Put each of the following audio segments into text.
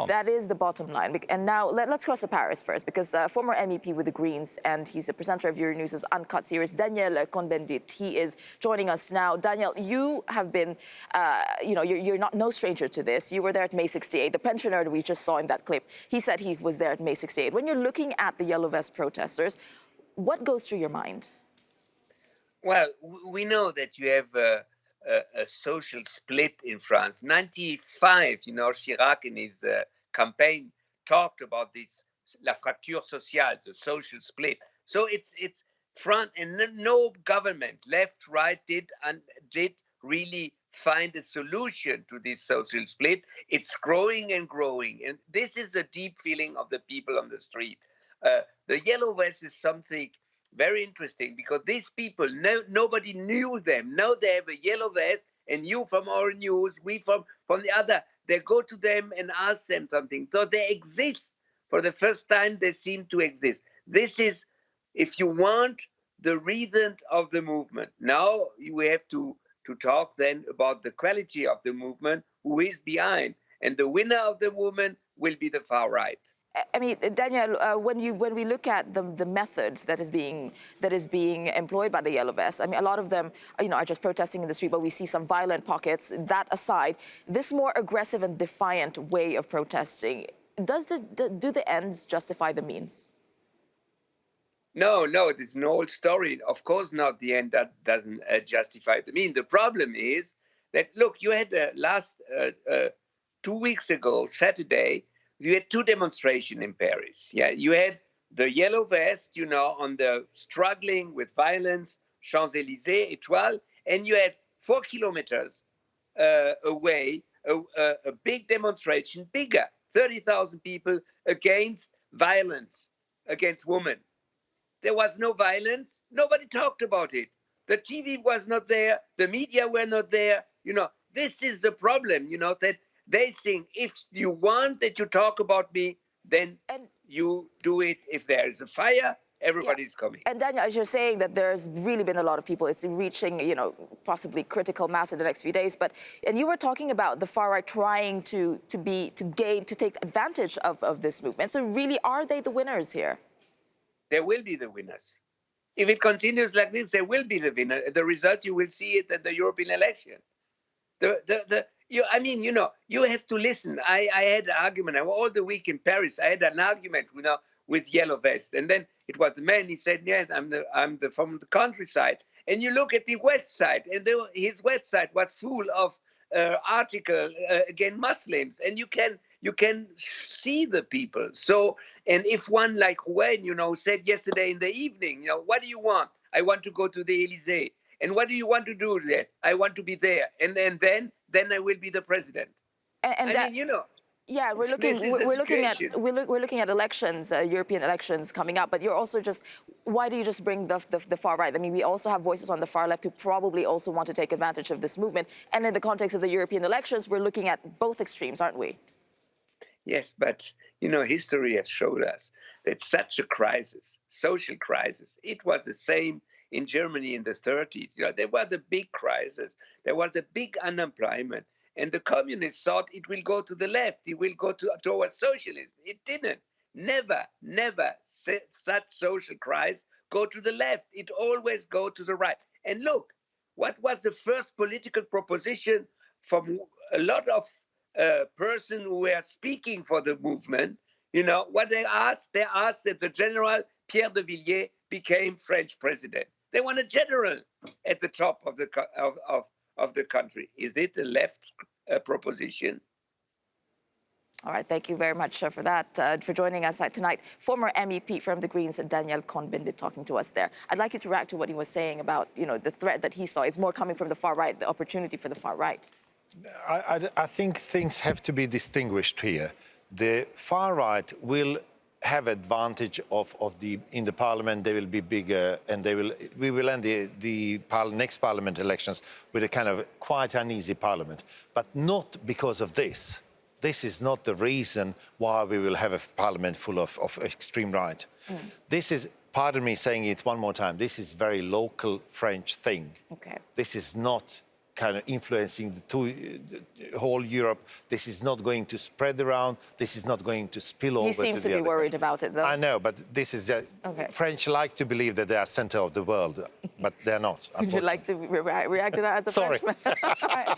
on. That is the bottom line. And now let's cross to Paris first, because former MEP with the Greens, and he's a presenter of Euronews' Uncut series, Daniel Cohn-Bendit, he is joining us now. Daniel, you have been, you're not no stranger to this. You were there at May 68. The pensioner that we just saw in that clip, he said he was there at May 68. When you're looking at the Yellow Vest protesters, what goes through your mind? Well, we know that you have a social split in France. 95, Chirac in his campaign talked about this, la fracture sociale, the social split. So it's France, and no government, left, right, did really find a solution to this social split. It's growing and growing. And this is a deep feeling of the people on the street. The Yellow Vest is something very interesting, because these people, nobody knew them. Now they have a yellow vest, and you from euronews, we from the other, they go to them and ask them something. So they exist. For the first time, they seem to exist. This is, if you want, the reason of the movement. Now we have to talk then about the quality of the movement, who is behind. And the winner of the movement will be the far right. I mean, Daniel, when we look at the methods that is being employed by the Yellow Vests, I mean, a lot of them, are just protesting in the street, but we see some violent pockets. That aside, this more aggressive and defiant way of protesting, do the ends justify the means? No, it's an old story. Of course not. The end that doesn't justify the means. The problem is that, look, you had last 2 weeks ago, Saturday, you had two demonstrations in Paris. Yeah, you had the Yellow Vest, on the struggling with violence, Champs-Élysées, Étoile, and you had 4 kilometers away a big demonstration, bigger, 30,000 people against violence against women. There was no violence. Nobody talked about it. The TV was not there. The media were not there. This is the problem, that they think if you want that you talk about me, then you do it. If there is a fire, everybody's coming. And Daniel, as you're saying that there's really been a lot of people, it's reaching, possibly critical mass in the next few days. And you were talking about the far right trying to take advantage of this movement. So really, are they the winners here? There will be the winners. If it continues like this, there will be the winner. The result, you will see it at the European election. You have to listen. I had an argument. All the week in Paris, I had an argument, with Yellow Vest. And then it was the man, he said, yes, I'm from the countryside. And you look at the website, and his website was full of articles against Muslims. And you can see the people. So, and if one like Wen, said yesterday in the evening, what do you want? I want to go to the Élysée. And what do you want to do there? I want to be there. And then I will be the president. Yeah, we're looking at elections, European elections coming up. But you're also why do you just bring the far right? I mean, we also have voices on the far left who probably also want to take advantage of this movement. And in the context of the European elections, we're looking at both extremes, aren't we? Yes, but, history has showed us that such a crisis, social crisis, it was the same in Germany in the 30s. There was the big crisis. There was the big unemployment. And the communists thought it will go to the left. It will go towards socialism. It didn't. Never such social crisis go to the left. It always go to the right. And look, what was the first political proposition from a lot of persons who were speaking for the movement? What they asked? They asked that the General Pierre de Villiers became French president. They want a general at the top of the country. Is it a left proposition? All right, thank you very much for that, for joining us tonight. Former MEP from the Greens, Daniel Cohn-Bendit, talking to us there. I'd like you to react to what he was saying about, the threat that he saw. It's more coming from the far right, the opportunity for the far right. I think things have to be distinguished here. The far right will have advantage in the parliament. They will be bigger, and we will end the next parliament elections with a kind of quite uneasy parliament, but not because of this. This is not the reason why we will have a parliament full of extreme right. This is, pardon me saying it one more time, this is very local French thing. Okay. This is not kind of influencing the whole Europe. This is not going to spread around. This is not going to spill over. He seems to be worried about it, though. I know, but this is Okay. French like to believe that they are center of the world, but they're not. Would you like to react to that as a Sorry. Frenchman?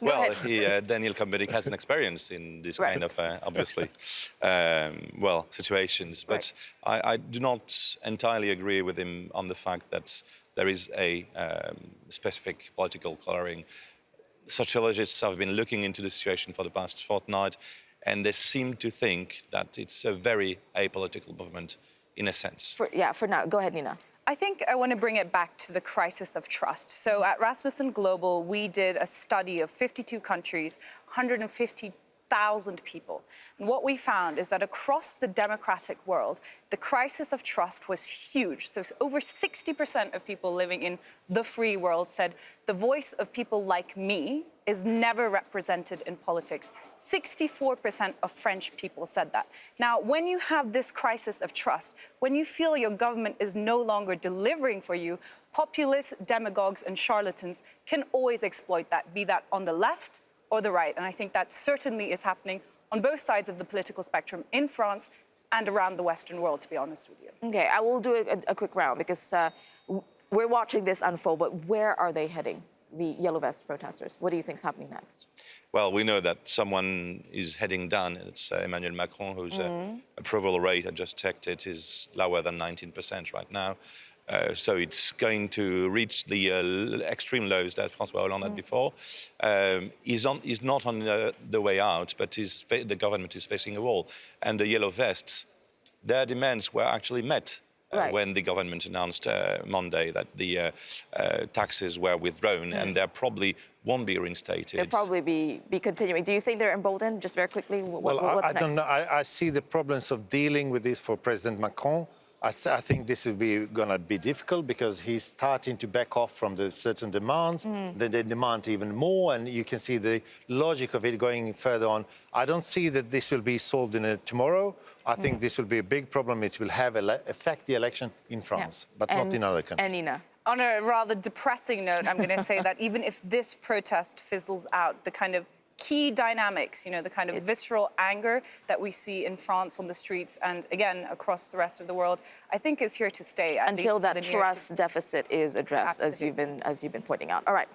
Well, Daniel Cohn-Bendit has an experience in this kind of, obviously, situations. But I do not entirely agree with him on the fact that there is a specific political colouring. Sociologists have been looking into the situation for the past fortnight, and they seem to think that it's a very apolitical movement in a sense. For now. Go ahead, Nina. I think I want to bring it back to the crisis of trust. So at Rasmussen Global, we did a study of 52 countries, 150,000 people. And what we found is that across the democratic world, the crisis of trust was huge. So over 60% of people living in the free world said the voice of people like me is never represented in politics. 64% of French people said that. Now, when you have this crisis of trust, when you feel your government is no longer delivering for you, populists, demagogues, and charlatans can always exploit that, be that on the left or the right. And I think that certainly is happening on both sides of the political spectrum in France and around the Western world, to be honest with you. Okay, I will do a quick round because we're watching this unfold, but where are they heading, the Yellow Vest protesters? What do you think is happening next? Well, we know that someone is heading down. It's Emmanuel Macron, whose approval rate, I just checked it, is lower than 19% right now. So it's going to reach the extreme lows that François Hollande had before. He's not on the way out, but the government is facing a wall. And the Yellow Vests, their demands were actually met. When the government announced Monday that the taxes were withdrawn, and they probably won't be reinstated. They'll probably be continuing. Do you think they're emboldened? Just very quickly, what's next? I don't know. I see the problems of dealing with this for President Macron. I think this will be going to be difficult because he's starting to back off from the certain demands. Then they demand even more, and you can see the logic of it going further on. I don't see that this will be solved in tomorrow. I think this will be a big problem. It will have affect the election in France, but not in other countries. And Nina? On a rather depressing note, I'm going to say that even if this protest fizzles out, the kind of key dynamics, the kind of visceral anger that we see in France on the streets and, again, across the rest of the world, I think is here to stay. Until that trust deficit is addressed, as you've been pointing out. All right.